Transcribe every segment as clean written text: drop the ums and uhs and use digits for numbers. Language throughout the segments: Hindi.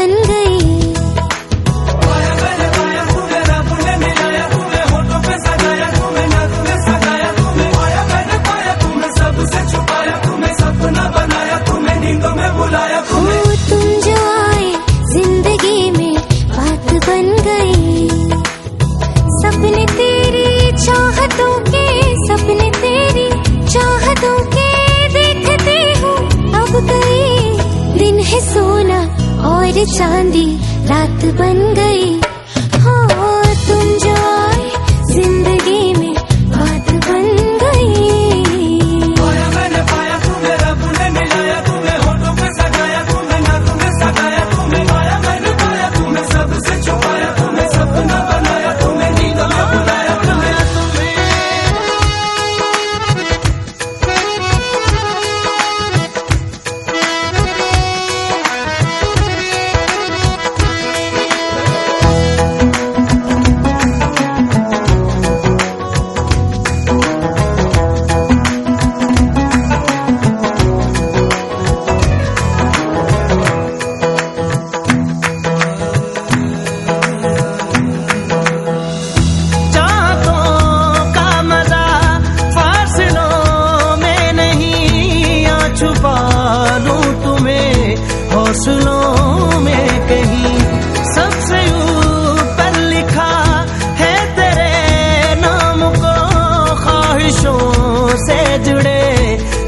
बन गई। तुम जो आए जिंदगी में बात बन गई। सपने तेरी चाहतों के, सपने तेरी चाहतों के देखती हूँ अब गई। दिन है सोना और चांदी रात बन गई। हो तुम जो आए जिंदगी में बात बन गई। छुपा लूं तुम्हें हौसलों में कहीं, सबसे ऊपर लिखा है तेरे नाम को ख्वाहिशों से जुड़े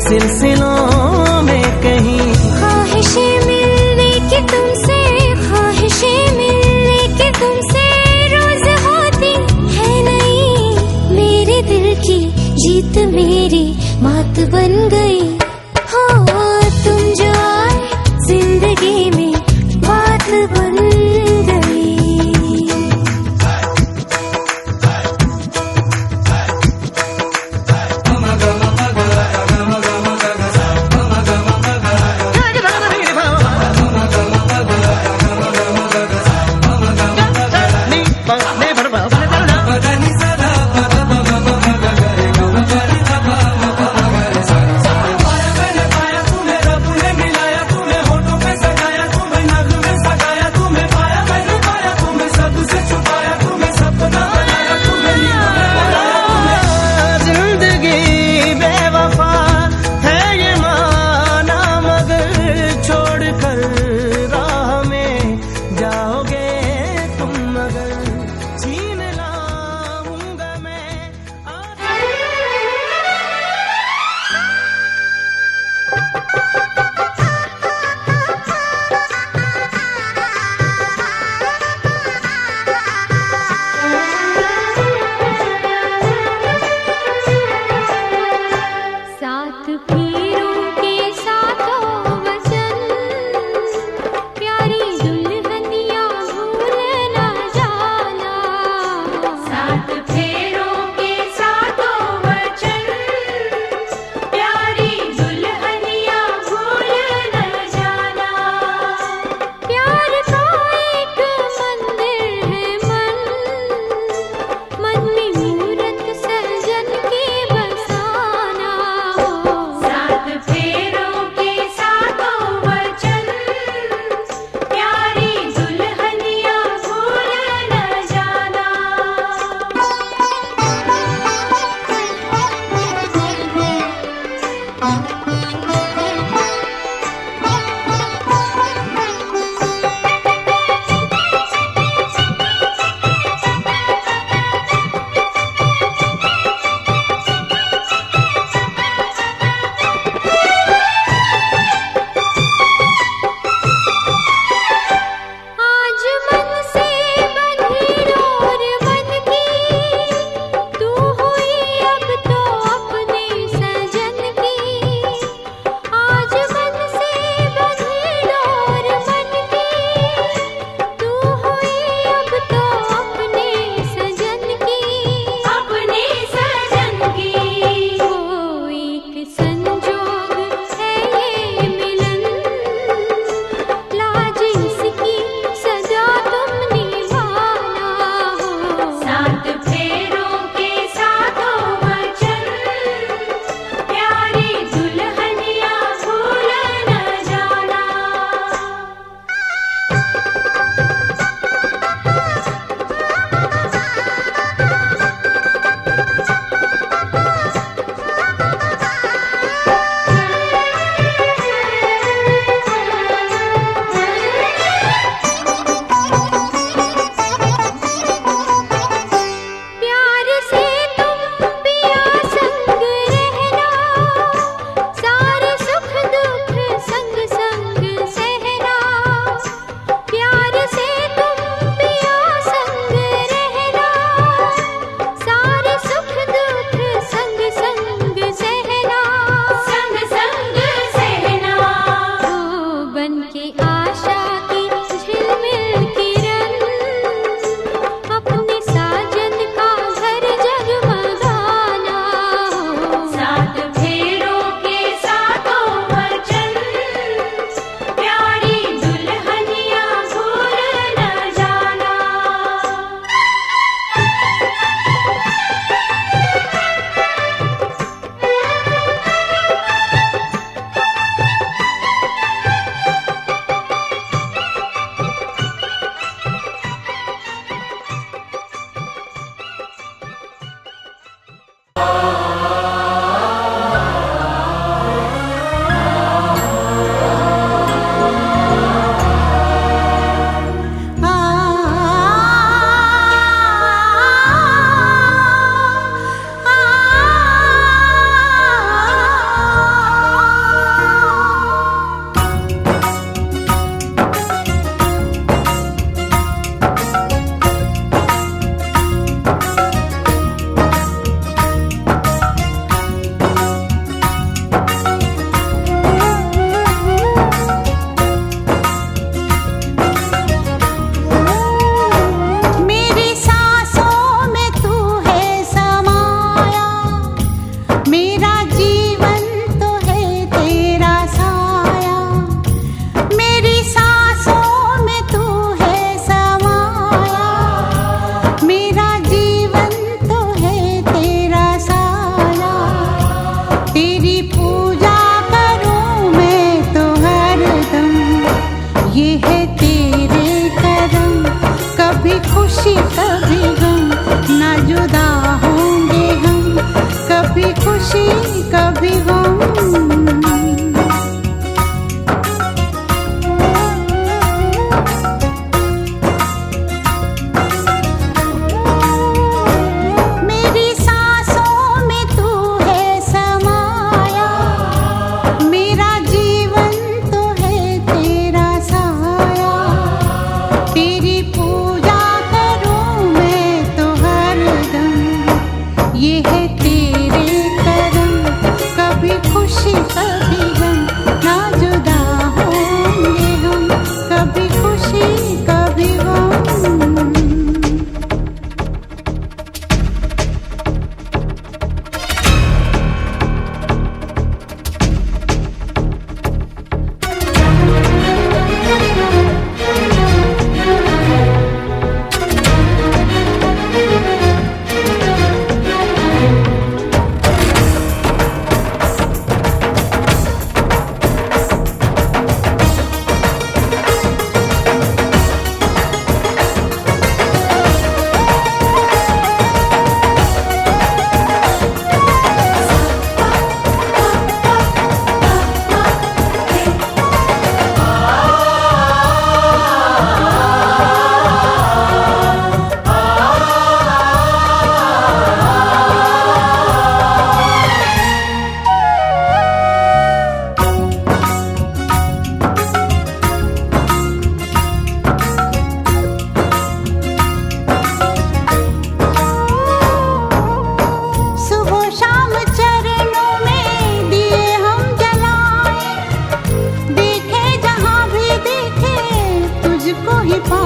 सिलसिलों में कहीं। ख्वाहिशें मिलने की तुमसे, ख्वाहिशें मिलने की तुमसे रोज होती है नहीं। मेरे दिल की जीत मेरी मात बन गई। तुम जो आए जिंदगी में बात बन गई।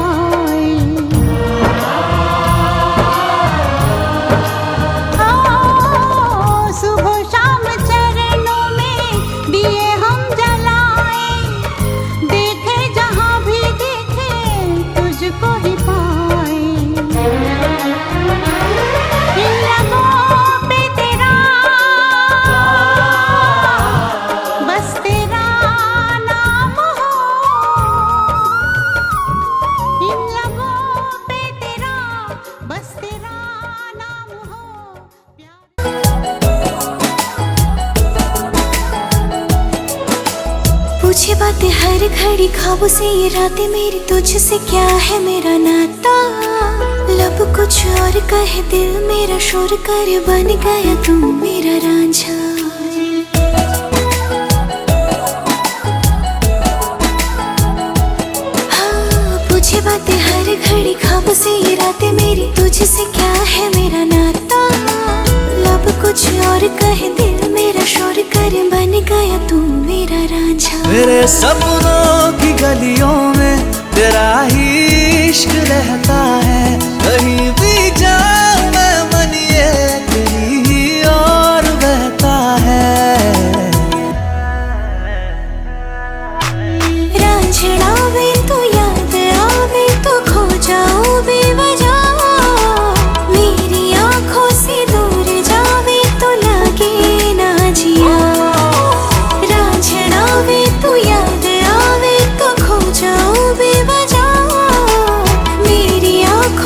पाए। सुबह शाम चरणों में दिए हम जलाए, देखे जहां भी देखे तुझको ही पाए। इन लबों पे तेरा बस तेरा नाम हो, इन लबों पे तेरा बस तेरा नाम हो। पूछे बातें हर घड़ी ख्वाबों से, ये रातें मेरी तुझसे, क्या है मेरा नाता। लब कुछ और कहे दिल मेरा शोर कर, बन गया तू मेरा रांझा। हाँ, पूछे बातें हर घड़ी ख्वाबों से, ये रातें मेरी तुझसे, क्या है मेरा नाता। लब कुछ और कहे दिल मेरा शोर कर, बन गया तू मेरा रांझा। मेरे सपनों की गलियों में तेरा ही इश्क रहता है, कहीं भी जाऊं मैं मन ये तेरी ही और बहता है। रांझना वे तो याद आवे तो खो जाऊं बेवजह, मेरी आंखों से दूर जावे तो लगे ना जिया। रांझना वे तो याद आवे तो खो जाऊं बेवजह, मेरी आंखों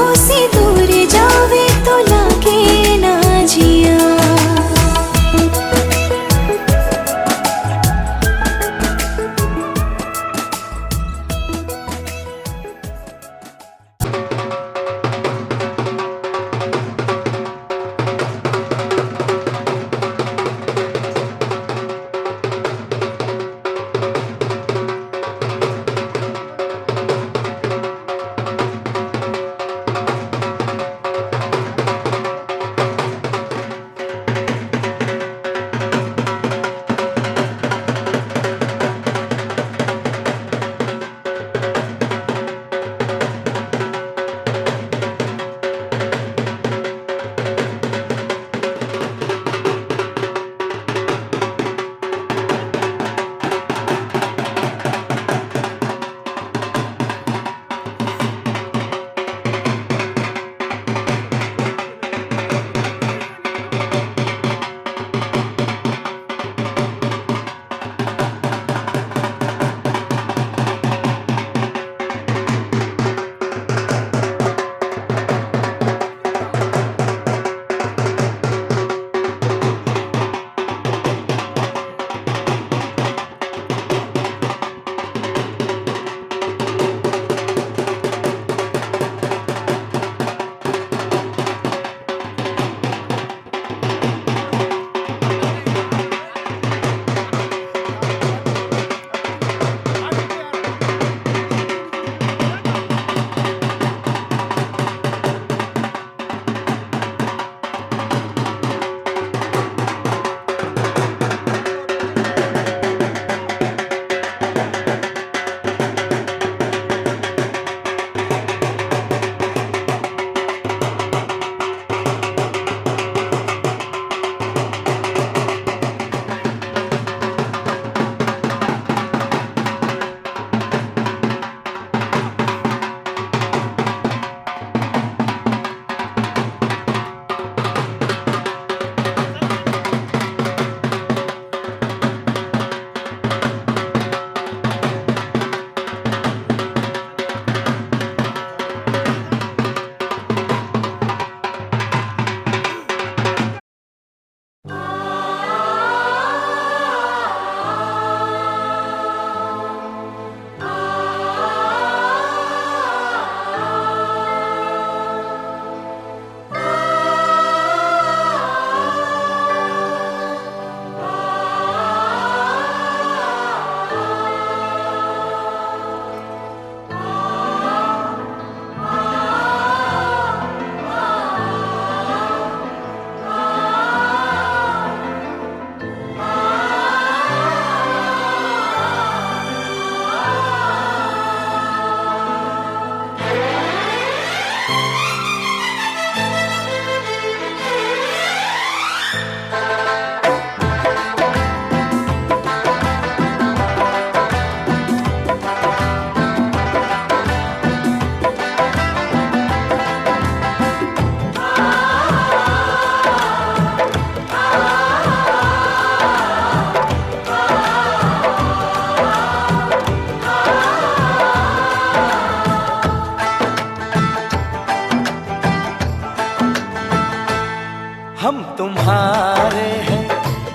तुम्हारे हैं,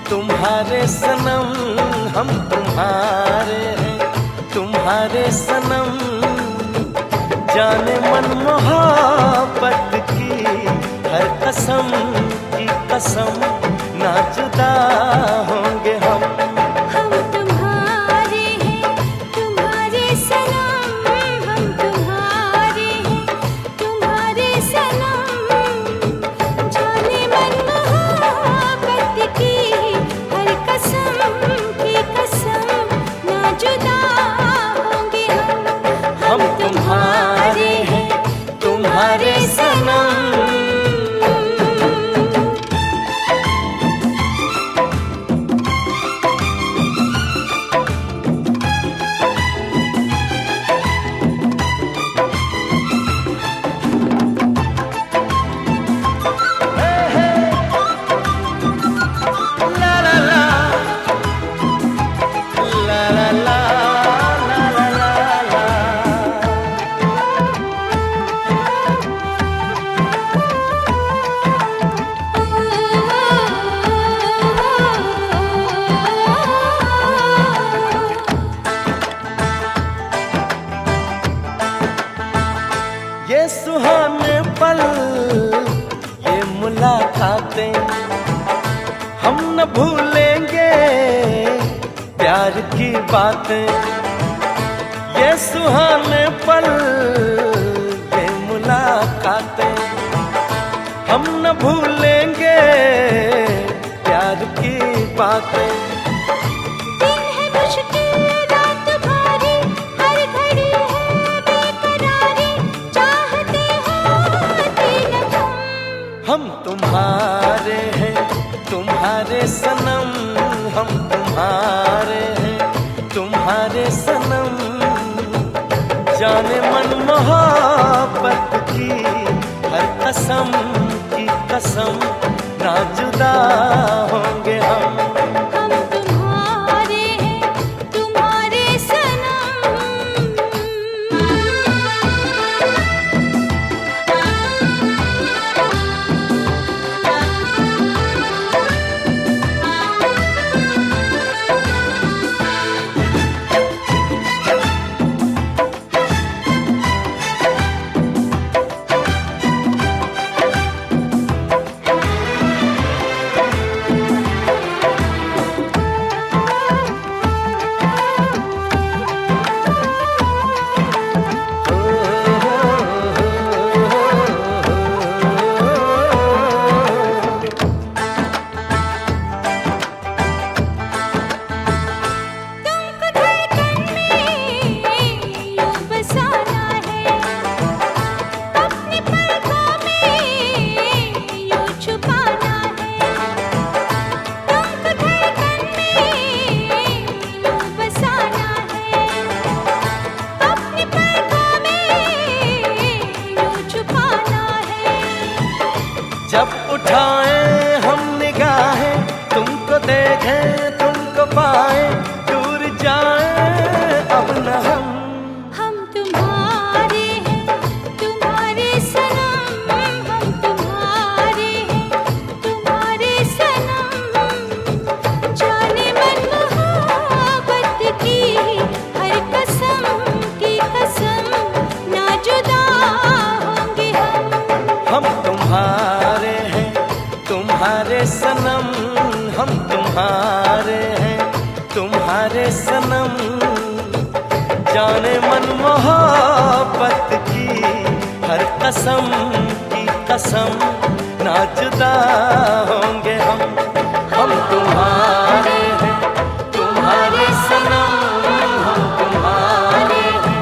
तुम्हारे सनम, हम तुम्हारे हैं, तुम्हारे सनम। जाने मन मोहब्बत की हर कसम की कसम, ना जुदा होंगे हम। हम तुम्हारे हैं, तुम्हारे सनम, हम तुम्हारे हैं, तुम्हारे सनम। जाने मन मोहब्बत की हर कसम की कसम, ना जुदा होंगे हम। हम तुम्हारे हैं, तुम्हारे सनम। ये सुहाने पल, ये मुलाकातें, हम न भूलेंगे प्यार की बातें। ये सुहाने पल, ये मुलाकातें, हम न भूलेंगे प्यार की बातें। दिन है मुश्किल, रात भारी, हर घड़ी है बेकरारी, चाहते होते न तुम। हम तुम्हारे हैं, तुम्हारे सनम, हम तुम्हारे हैं, तुम्हारे सनम। जाने मन मोहब्बत की हर कसम की कसम, ना जुदा होंगे हम। हम तुम्हारे हैं, तुम्हारे सनम। तुमको धड़कन में यूं बसाना है, अपनी पलकों में यूं छुपाना है। तुमको धड़कन में यूं बसाना है, अपनी पलकों में यूं छुपाना है। जब उठाएं हम निगाहें, तुमको देखें तुमको पाएं, दूर जाएं अब न हम। हम तुम्हारे हैं, तुम्हारे सनम, हम तुम्हारे हैं, तुम्हारे सनम। जाने मन मोहब्बत की हर कसम की कसम, ना जुदा होंगे हम। हम तुम्हारे हैं, तुम्हारे सनम, हम तुम्हारे हैं, तुम्हारे सनम। जाने मन मोहब्बत की हर कसम की कसम, ना जुदा होंगे हम। हम तुम्हारे हैं, तुम्हारे सनम, हम तुम्हारे हैं,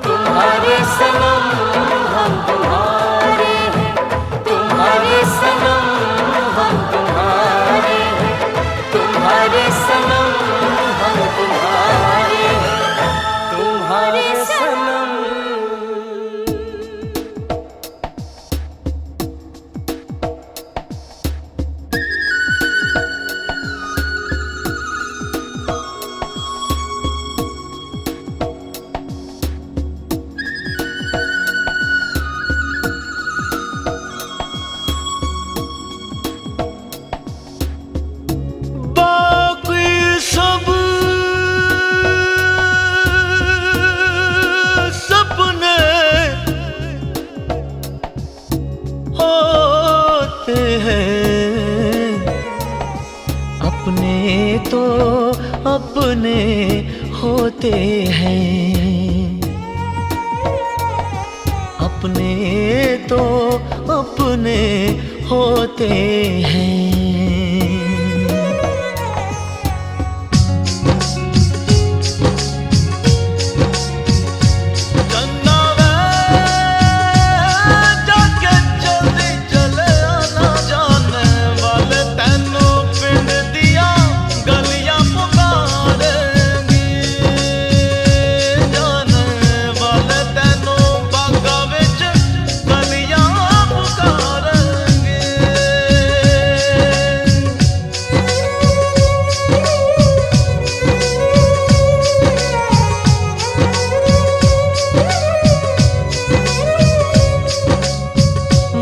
तुम्हारे सनम। हम तुम्हारे हैं, तुम्हारे सनम, हम तुम्हारे हैं, तुम्हारे सनम। हम तुम्हारे हैं, तुम्हारे सनम। तो अपने होते हैं, अपने तो अपने होते हैं।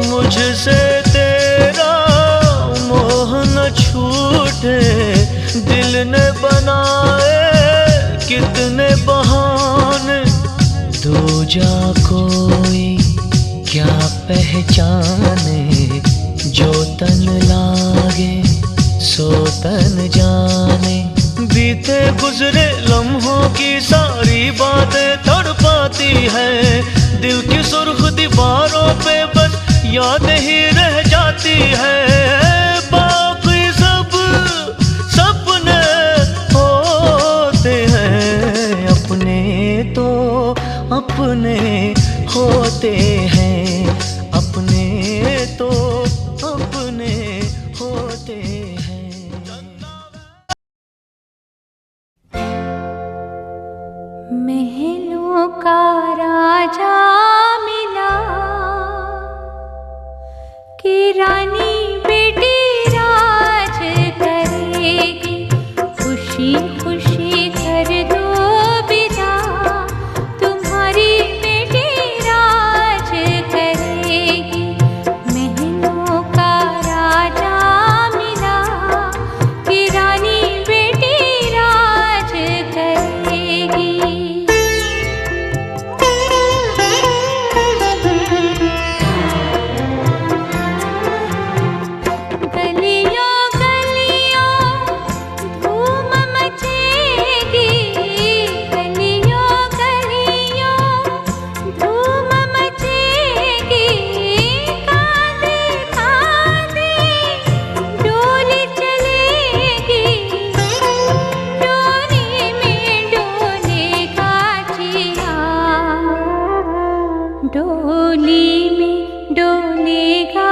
मुझसे तेरा मोह न छूटे, दिल ने बनाए कितने बहाने, दो जा कोई क्या पहचाने, जो तन लागे सो तन जाने। बीते गुजरे लम्हों की सारी बातें तड़पाती है, दिल की सुर्ख दीवारों पे बस याद ही रह जाती है। बाकी सब सपने होते हैं, अपने तो अपने होते हैं, अपने तो अपने होते हैं। महलों का राजा मिला कि रानी बेटी राज करेगी, खुशी खुशी कर दो विदा, तुम्हारी बेटी राज करेगी। महलों का राजा मिला कि रानी बेटी राज करेगी। डोली में डोलेगा